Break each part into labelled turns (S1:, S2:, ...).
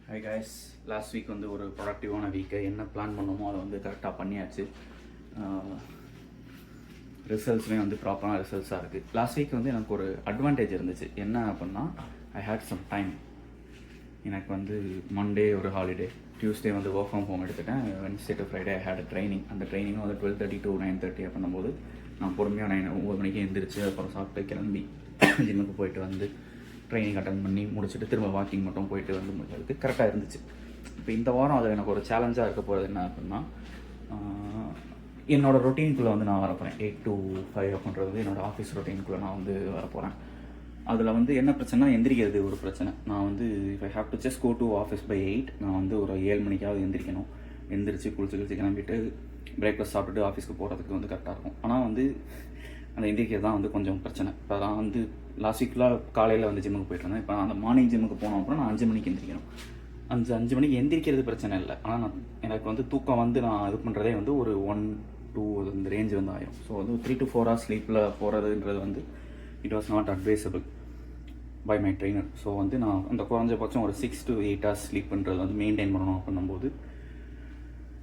S1: Hi guys, last week வந்து ஒரு ப்ரொடக்டிவான week. என்ன பிளான் பண்ணோமோ அதை வந்து கரெக்டாக பண்ணியாச்சு. ரிசல்ட்ஸுமே வந்து ப்ராப்பரான ரிசல்ட்ஸாக இருக்குது. லாஸ்ட் வீக் வந்து எனக்கு ஒரு அட்வான்டேஜ் இருந்துச்சு. என்ன அப்படின்னா, ஐ ஹேட் சம் டைம். எனக்கு வந்து மண்டே ஒரு ஹாலிடே, டியூஸ்டே வந்து ஒர்க் ஃப்ரம் ஹோம் எடுத்துட்டேன். Wednesday to Friday I had training. அந்த ட்ரைனிங்கும் வந்து 12:30 to 9:30 பண்ணும்போது நான் பொறுமையாக 9 மணிக்கு எழுந்திரிச்சு அப்புறம் சாப்பிட்டு கிளம்பி ஜிம்முக்கு போயிட்டு வந்து ட்ரைனிங் அட்டன் பண்ணி முடிச்சுட்டு திரும்ப வாக்கிங் மட்டும் போயிட்டு வந்து முடிஞ்சதுக்கு கரெக்டாக இருந்துச்சு. இப்போ இந்த வாரம் அது எனக்கு ஒரு சேலஞ்சாக இருக்க போகிறது என்ன அப்படின்னா, என்னோடய ரொட்டீனுக்குள்ளே வந்து நான் வரப்போகிறேன். 8 to 5 அப்படின்றது என்னோடய ஆஃபீஸ் ரொட்டீனுக்குள்ளே நான் வந்து வரப்போகிறேன். அதில் வந்து என்ன பிரச்சனை, எந்திரிக்கிறது ஒரு பிரச்சனை. நான் வந்து if I have to just go to office by 8, நான் வந்து ஒரு 7 மணிக்காவது எந்திரிக்கணும். எந்திரிச்சு குளிச்சு கிளம்பிட்டு பிரேக்ஃபாஸ்ட் சாப்பிட்டுட்டு ஆஃபீஸ்க்கு போகிறதுக்கு வந்து கரெக்டாக இருக்கும். ஆனால் வந்து அந்த எந்திரிக்கிறது தான் வந்து கொஞ்சம் பிரச்சனை. இப்போ நான் வந்து லாஸ்ட் வீக்கில் காலையில் வந்து ஜிம்முக்கு போயிட்டு இருந்தேன். இப்போ அந்த மார்னிங் ஜிம்முக்கு போனோம் அப்படின்னா நான் 5 மணிக்கு எந்திரிக்கணும். 5 மணிக்கு எந்திரிக்கிறது பிரச்சனை இல்லை. ஆனால் எனக்கு வந்து தூக்கம் வந்து நான் இது பண்ணுறதே வந்து ஒரு 1 to இந்த ரேஞ்ச் வந்து ஆயிரும். ஸோ வந்து 3 to 4 hours ஸ்லீப்பில் போகிறதுன்றது வந்து it was not advisable by my trainer. So வந்து நான் அந்த குறைஞ்சபட்சம் ஒரு 6 to 8 hours ஸ்லீப் பண்ணுறது வந்து மெயின்டைன் பண்ணணும் பண்ணும்போது,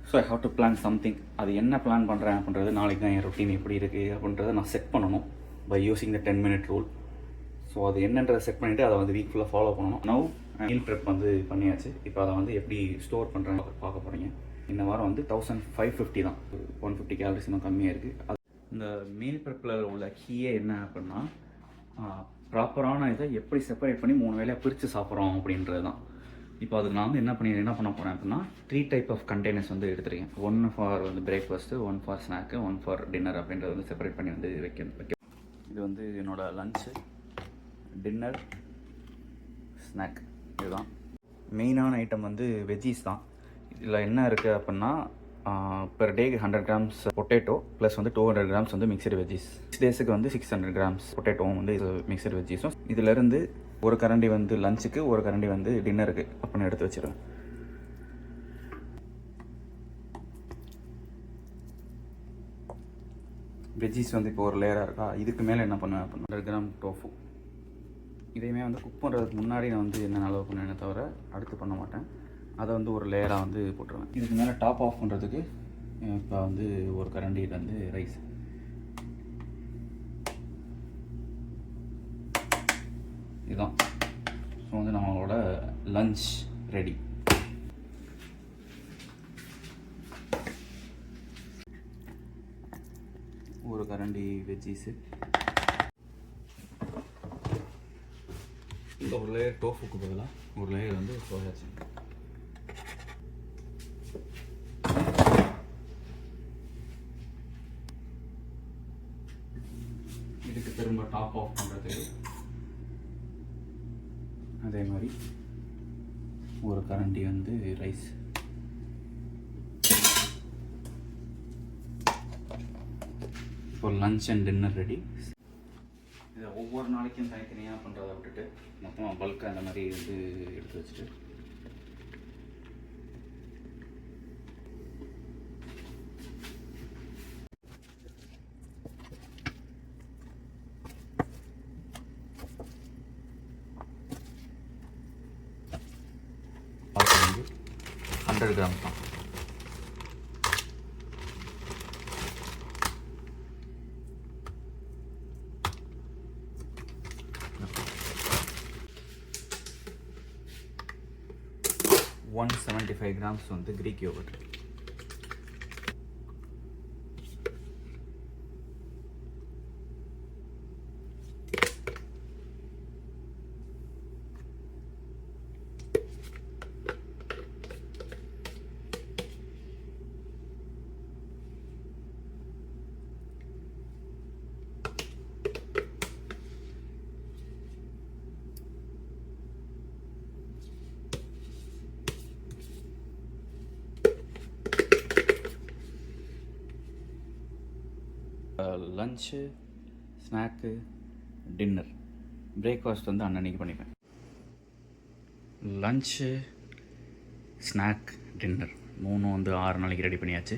S1: so I have to plan something. அது என்ன பிளான் பண்ணுறேன் அப்படின்றது, நாளைக்கு தான் என் ரொட்டீன் எப்படி இருக்குது அப்படின்றத நான் செட் பண்ணணும் by using the 10-minute rule. So அது என்னன்றதை செட் பண்ணிவிட்டு அதை வந்து வீக் ஃபுல்லாக ஃபாலோ பண்ணணும். நவ் மீல் ப்ரெப் வந்து பண்ணியாச்சு. இப்போ அதை வந்து எப்படி ஸ்டோர் பண்ணுறேன்னு பார்க்க போகிறீங்க. இந்த வாரம் வந்து 1550 தான், 150 கேலரிஸ் இன்னும் கம்மியாக இருக்குது. அது இந்த மீல் ப்ரெப்பில் உள்ள கீயே என்ன அப்படின்னா, ப்ராப்பரான இதை எப்படி செப்பரேட் பண்ணி 3 வேலையாக பிரித்து சாப்பிட்றோம் அப்படின்றது தான். இப்போ அதுக்கு நான் வந்து என்ன பண்ண போகிறேன் அப்படின்னா, 3 type ஆஃப் கண்டெய்னர்ஸ் வந்து எடுத்துருக்கேன். 1 ஃபார் வந்து breakfast, 1 for snack, 1 for dinner அப்படின்றத வந்து செப்பரேட் பண்ணி வந்து வைக்க. இது வந்து என்னோடய லன்ச்சு, டின்னர், ஸ்நாக். இதுதான் மெயினான ஐட்டம். வந்து வெஜ்ஜீஸ் தான். இதில் என்ன இருக்குது அப்படின்னா, per day 100 grams potato plus வந்து 200 grams வந்து மிக்சடு வெஜ்ஜீஸ். 6 டேஸுக்கு வந்து 600 grams பொட்டேட்டோவும் வந்து மிக்சடு வெஜ்ஜீஸும். இதிலேருந்து ஒரு கரண்டி வந்து லஞ்சுக்கு, ஒரு கரண்டி வந்து டின்னருக்கு அப்படின்னு எடுத்து வச்சிருவேன். வெஜ்ஜீஸ் வந்து இப்போ ஒரு லேயராக இருக்கா. இதுக்கு மேலே என்ன பண்ணுவேன் அப்படின்னா, 100 gram டோஃபு. இதையுமே வந்து குக் பண்ணுறதுக்கு முன்னாடி நான் வந்து என்ன அளவு பண்ணுவேனே தவிர அடுத்து பண்ண மாட்டேன். அதை வந்து ஒரு லேயராக வந்து போட்டுருவேன். இதுக்கு மேலே டாப் ஆஃப் பண்ணுறதுக்கு இப்போ வந்து ஒரு கரண்டியில் வந்து ரைஸ். இதுதான். ஸோ வந்து நம்மளோட லஞ்ச் ரெடி. ஒரு கரண்டி வெஜ்ஜீஸு, ஒரு லேயர் டோஃபுக்கு பதிலாக ஒரு லேயர் வந்து சோயா சங்க். இதுக்கு திரும்ப டாப் ஆஃப் பண்ணுறதுக்கு அதே மாதிரி ஒரு கரண்டி வந்து ரைஸ். இப்போ லன்ச் அண்ட் டின்னர் ரெடி. இதை ஒவ்வொரு நாளைக்கும் தனித்தனியாக பண்ணுறதை விட்டுட்டு மொத்தமாக பல்காக அந்த மாதிரி வந்து எடுத்து வச்சுட்டு வந்து 100 grams தான். One 75 grams வந்து Greek yogurt. Lunch, snack, dinner. Breakfast வந்து அன்னன்னைக்கு பண்ணிப்பேன். லன்ச்சு, ஸ்நாக், டின்னர் 3 வந்து 6 நாளைக்கு ரெடி பண்ணியாச்சு.